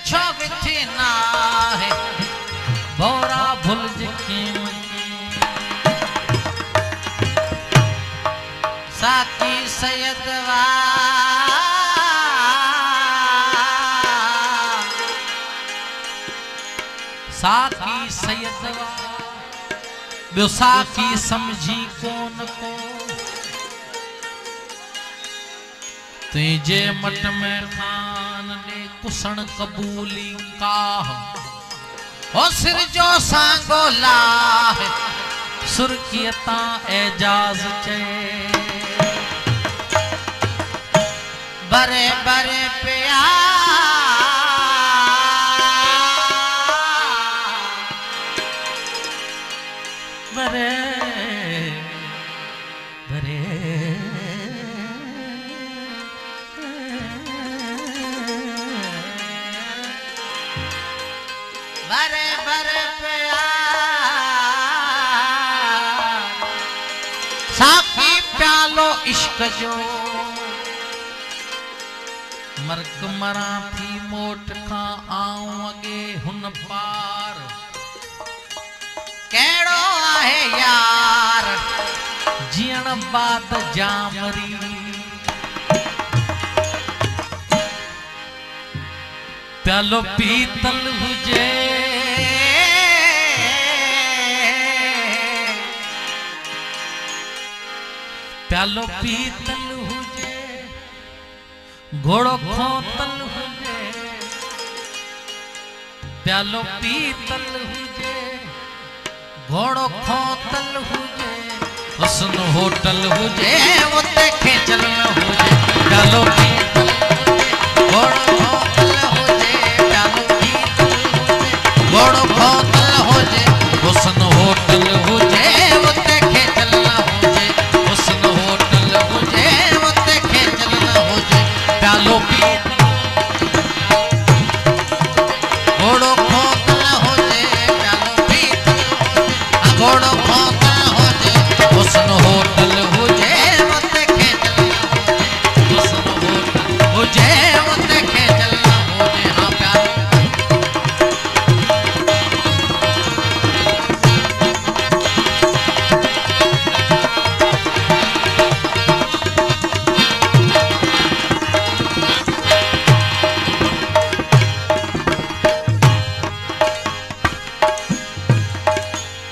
छो विथी ना है भोरा भुलज कीमती साकी सैयदवा साकी सैयदवा ॿियो साकी समझी कोन को तुझे मट में खान ने कुसण कबूली काह हो सिर जो सांगो लाह सुर्खियता एजाज चे बरे बरे पिया बरे बरे बरे बरे पिया साकी प्यालो इश्क जो मर्क मरा थी मोट का आऊं अगे हुन पार केड़ो आहे यार जीण बात जामरी प्यालो पीतल हुजे प्यालो पीतल हुजे घोड़ो खोतल हुजे प्यालो पीतल हुजे घोड़ो खोतल हुजे हुस्न होटल हुजे उते खेचल न हुजे प्यालो पीतल हुजे घोड़ो खोतल हुजे प्यालो पीतल हुजे घोड़ो खोतल हुजे हुस्न होटल हुजे उते खेचल न हुजे हुस्न होटल हुजे उते खेचल न हुजे प्यालो पीतल घोड़ो खोतल हुजे प्यालो पीतल घोड़ो खोतल हुजे हुस्न होटल हुजे उते खेचल न हुजे हुस्न होटल हुजे उते खेचल न हुजे हाँ प्यालो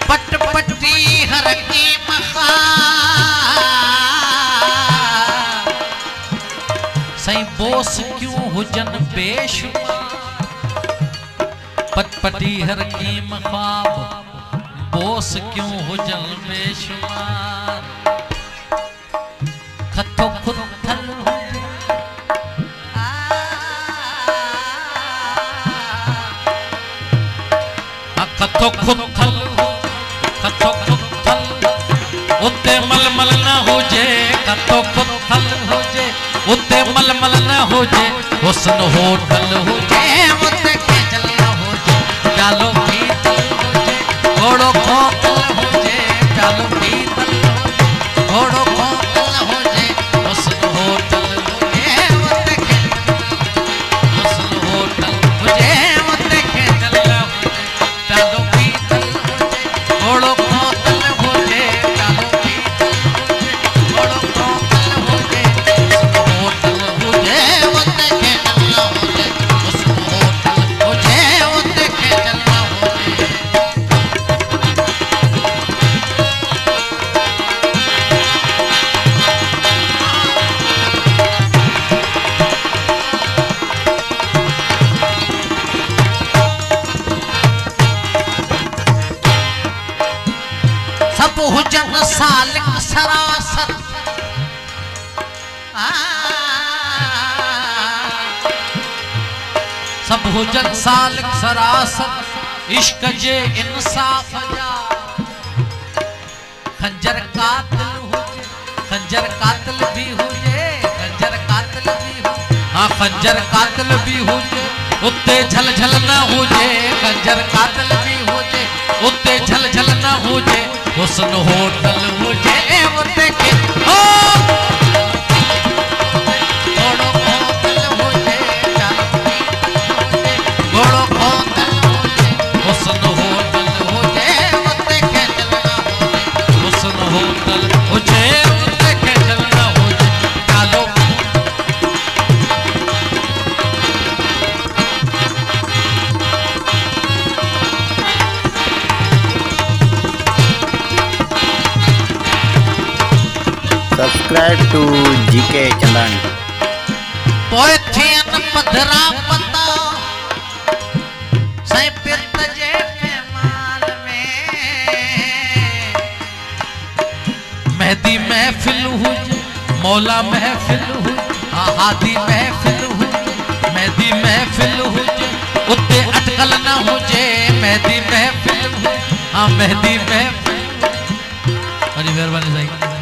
पट पट्टी हर की मखा सही बोस क्यों हुजन बेशुमार पट पट्टी हर की मखाब बोस क्यों हुजन बेशुमार खतो खुद थल हुजे खतो खुद थल खतो खुद थल उते मलमल न हुजे खतो खुद थल हुजे उते मलमल न हुजे हुस्न होटल हुजे उते खेचल न हुजे प्यालो पीतल हुजे घोड़ो खोतल हुजे प्यालो पीतल हुजे घोड़ो खोतल हुजे हुस्न होटल हुजे उते खेचल हुस्न होटल हुजे उते खेचल न हुजे प्यालो पीतल हुजे घोड़ो खोतल हुजे प्यालो पीतल हुजे घोड़ो खोतल हुजे हुस्न होटल हुजे उते खेचल न हुजे हुस्न होटल हुजे उते खेचल न हुजे सब हुजन सालिक सरासर सब हुजन सालिक सरासर इश्क जे इंसाफ जा खंजर कातिल हुजे खंजर कातिल भी हुजे खंजर कातिल भी हुजे हाँ खंजर कातिल भी हुजे उते झल झल न हुजे खंजर कातिल भी हुजे उते झल झल न हुजे हुस्न होटल हुजे उते के घोड़ो खोतल हुजे Subscribe to GK Chandani. पोथियन पधरा पता सै पित जे मेहमान में मेहदी महफिल हुजे मौला महफिल हुजे हादी महफिल हुजे मेहदी महफिल हुजे उते अटकल न हुजे मेहदी महफिल हुजे हाँ मेहदी महफिल बड़ी मेहरबानी साईं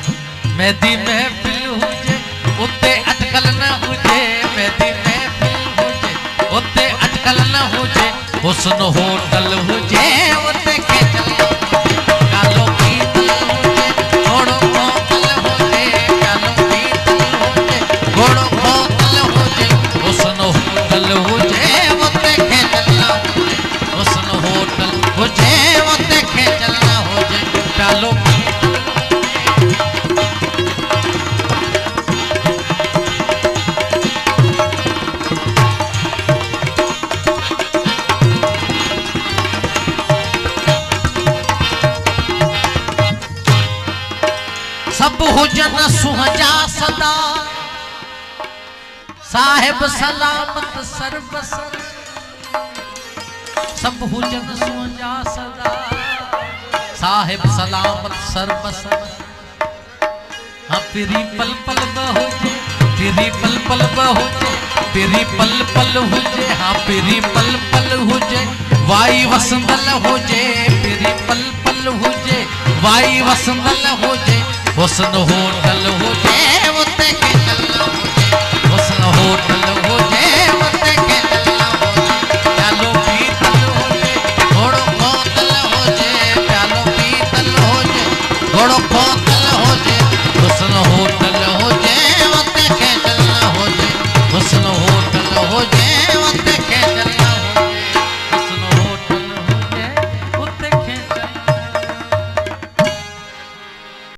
मेहदी महफिल हुजे उते अटकल न हुजे मेहदी महफिल हुजे उते अटकल न हुजे हुस्न होटल हुजे उते के चलो कालो पीतल हुजे घोड़ो बोतल हुजे कालो पीतल हुजे घोड़ो बोतल हुजे हुस्न होटल हुजे उते के चलो हुस्न होटल हुजे उते के चलो हुजे कालो सब हुजन सुहजा सदा साहिब सलामत सर्वसर सब हुजन सुहजा सदा साहिब सलामत सर्वसर हाँ पिरी पल पल बहुजे पिरी पल पल बहुजे पिरी पल पल हुजे हाँ पिरी पल पल हुजे वाई वसंदल हुजे पिरी पल पल हुजे वाई वसंदल हुजे हुस्न होटल हुजे उते के